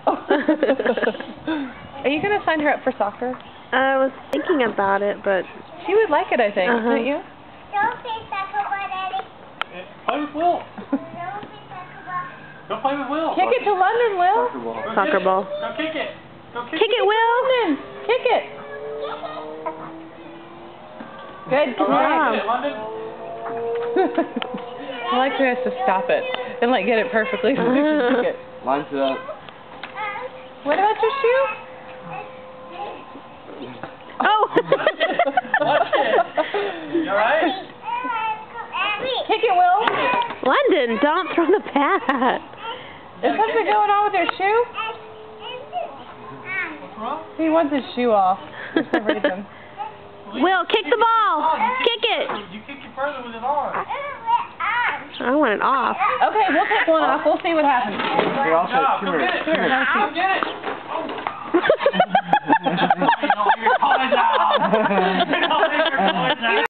Are you going to sign her up for soccer? I was thinking about it, but... She would like it, I think, wouldn't you? Don't say soccer ball, Daddy. Play with Will. Don't say soccer ball. Go play with Will. Kick it to London, Will. Soccer ball. Go kick it. Go kick Kick it, Will. London, kick it. Good All right, job. London. I like who has to stop it and like get it perfectly so we can kick it. Lines it up. What about your shoe? Oh! Watch it. You alright? Kick it, Will. London, don't throw the bat. Is something going on with your shoe? What's wrong? He wants his shoe off for some reason. Will, kick the ball. Kick it. You kick it further with it on. I want it off. Okay, we'll take one off. We'll see what happens. Here, I'll Job. come Go here. get it. Come here. Go get it. Oh. You don't hear your calling out.